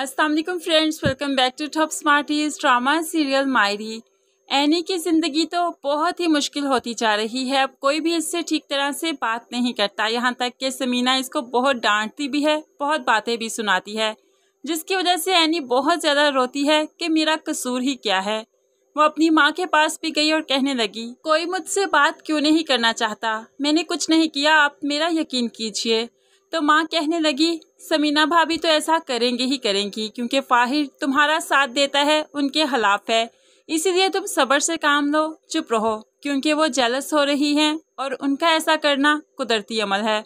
अस्सलाम वालेकुम friends, welcome back to Top Smarties drama serial Mayri. Annie की ज़िंदगी तो बहुत ही मुश्किल होती जा रही है। अब कोई भी इससे ठीक तरह से बात नहीं करता, यहाँ तक कि समीना इसको बहुत डांटती भी है, बहुत बातें भी सुनाती है, जिसकी वजह से एनी बहुत ज़्यादा रोती है कि मेरा कसूर ही क्या है। वो अपनी माँ के पास भी गई और कहने लगी, कोई मुझसे बात क्यों नहीं करना चाहता, मैंने कुछ नहीं किया, आप मेरा यकीन कीजिए। तो माँ कहने लगी, समीना भाभी तो ऐसा करेंगे ही करेंगी, क्योंकि फाहिर तुम्हारा साथ देता है, उनके खिलाफ है, इसीलिए तुम सब्र से काम लो, चुप रहो, क्योंकि वो जेलस हो रही हैं और उनका ऐसा करना कुदरती अमल है।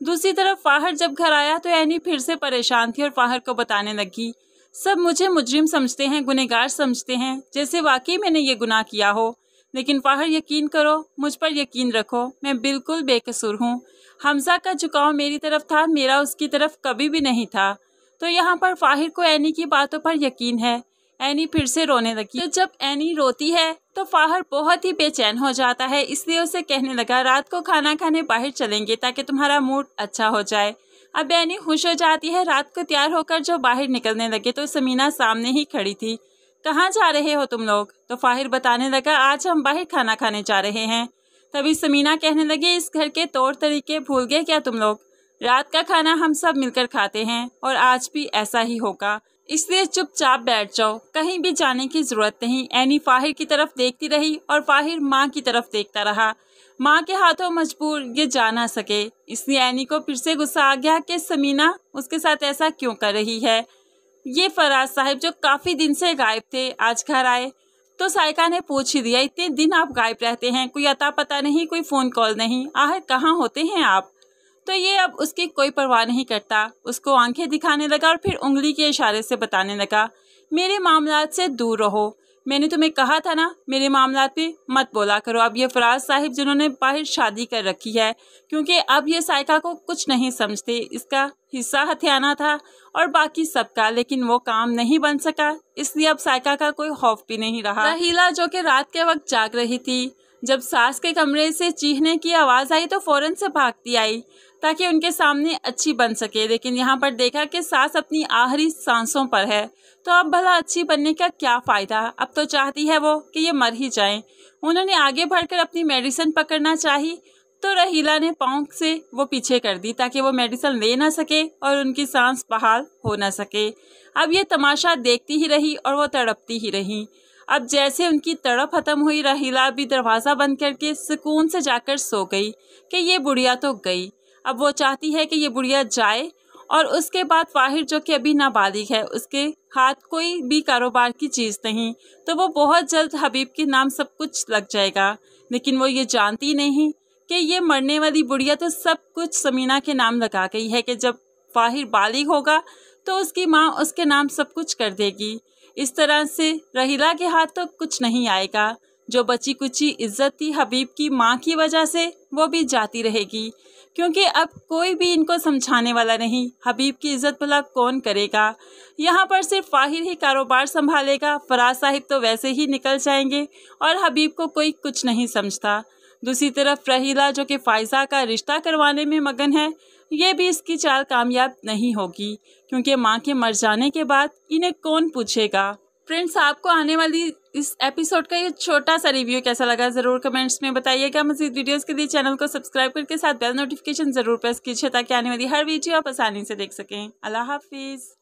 दूसरी तरफ फाहिर जब घर आया तो एनी फिर से परेशान थी और फाहिर को बताने लगी, सब मुझे मुजरिम समझते हैं, गुनहगार समझते हैं, जैसे वाकई मैंने ये गुनाह किया हो। लेकिन फाहिर यकीन करो, मुझ पर यकीन रखो, मैं बिल्कुल बेकसूर हूँ। हमजा का झुकाव मेरी तरफ था, मेरा उसकी तरफ कभी भी नहीं था। तो यहाँ पर फाहिर को एनी की बातों पर यकीन है। एनी फिर से रोने लगी। तो जब एनी रोती है तो फाहिर बहुत ही बेचैन हो जाता है, इसलिए उसे कहने लगा, रात को खाना खाने बाहर चलेंगे ताकि तुम्हारा मूड अच्छा हो जाए। अब एनी खुश हो जाती है। रात को तैयार होकर जो बाहर निकलने लगे तो समीना सामने ही खड़ी थी। कहाँ जा रहे हो तुम लोग? तो फाहिर बताने लगा, आज हम बाहर खाना खाने जा रहे हैं। तभी समीना कहने लगे, इस घर के तौर तरीके भूल गए क्या तुम लोग? रात का खाना हम सब मिलकर खाते हैं और आज भी ऐसा ही होगा, इसलिए चुपचाप बैठ जाओ, कहीं भी जाने की जरूरत नहीं। एनी फाहिर की तरफ देखती रही और फाहिर माँ की तरफ देखता रहा। माँ के हाथों मजबूर ये जा ना सके, इसलिए एनी को फिर से गुस्सा आ गया कि समीना उसके साथ ऐसा क्यों कर रही है। ये फराज साहब जो काफ़ी दिन से गायब थे आज घर आए, तो साइका ने पूछ ही दिया, इतने दिन आप गायब रहते हैं, कोई अता पता नहीं, कोई फ़ोन कॉल नहीं, आखिर कहाँ होते हैं आप? तो ये अब उसकी कोई परवाह नहीं करता, उसको आंखें दिखाने लगा और फिर उंगली के इशारे से बताने लगा, मेरे मामलात से दूर रहो, मैंने तुम्हें कहा था ना, मेरे मामलात पे मत बोला करो। अब ये फराज साहिब जिन्होंने बाहर शादी कर रखी है, क्योंकि अब ये साइका को कुछ नहीं समझते, इसका हिस्सा हथियाना था और बाकी सबका, लेकिन वो काम नहीं बन सका, इसलिए अब साइका का कोई खौफ भी नहीं रहा। रहीला जो कि रात के वक्त जाग रही थी, जब सास के कमरे से चीखने की आवाज़ आई तो फौरन से भागती आई ताकि उनके सामने अच्छी बन सके, लेकिन यहाँ पर देखा कि सास अपनी आखिरी सांसों पर है, तो अब भला अच्छी बनने का क्या फ़ायदा, अब तो चाहती है वो कि ये मर ही जाए। उन्होंने आगे बढ़कर अपनी मेडिसिन पकड़ना चाही तो रहीला ने पाँव से वो पीछे कर दी ताकि वो मेडिसिन ले ना सके और उनकी सांस बहाल हो ना सके। अब ये तमाशा देखती ही रही और वो तड़पती ही रही। अब जैसे उनकी तड़प खत्म हुई, रहीला भी दरवाज़ा बंद करके सुकून से जाकर सो गई कि ये बुढ़िया तो गई। अब वो चाहती है कि ये बुढ़िया जाए और उसके बाद फाहिर जो कि अभी नाबालिग है, उसके हाथ कोई भी कारोबार की चीज़ नहीं, तो वो बहुत जल्द हबीब के नाम सब कुछ लग जाएगा। लेकिन वो ये जानती नहीं कि ये मरने वाली बुढ़िया तो सब कुछ समीना के नाम लगा गई है कि जब फाहिर बालिग होगा तो उसकी माँ उसके नाम सब कुछ कर देगी। इस तरह से रहीला के हाथ तो कुछ नहीं आएगा। जो बची कुची इज्जत थी हबीब की माँ की वजह से, वो भी जाती रहेगी, क्योंकि अब कोई भी इनको समझाने वाला नहीं। हबीब की इज्जत भला कौन करेगा? यहाँ पर सिर्फ फाहिर ही कारोबार संभालेगा, फराज साहिब तो वैसे ही निकल जाएंगे और हबीब को कोई कुछ नहीं समझता। दूसरी तरफ रहीला जो कि फायजा का रिश्ता करवाने में मगन है, ये भी इसकी चाल कामयाब नहीं होगी, क्योंकि माँ के मर जाने के बाद इन्हें कौन पूछेगा। फ्रेंड्स, आपको आने वाली इस एपिसोड का ये छोटा सा रिव्यू कैसा लगा ज़रूर कमेंट्स में बताइएगा। मज़ीद वीडियोस के लिए चैनल को सब्सक्राइब करके साथ बेल नोटिफिकेशन ज़रूर प्रेस कीजिए ताकि आने वाली हर वीडियो आप आसानी से देख सकें। अल्लाह हाफिज़।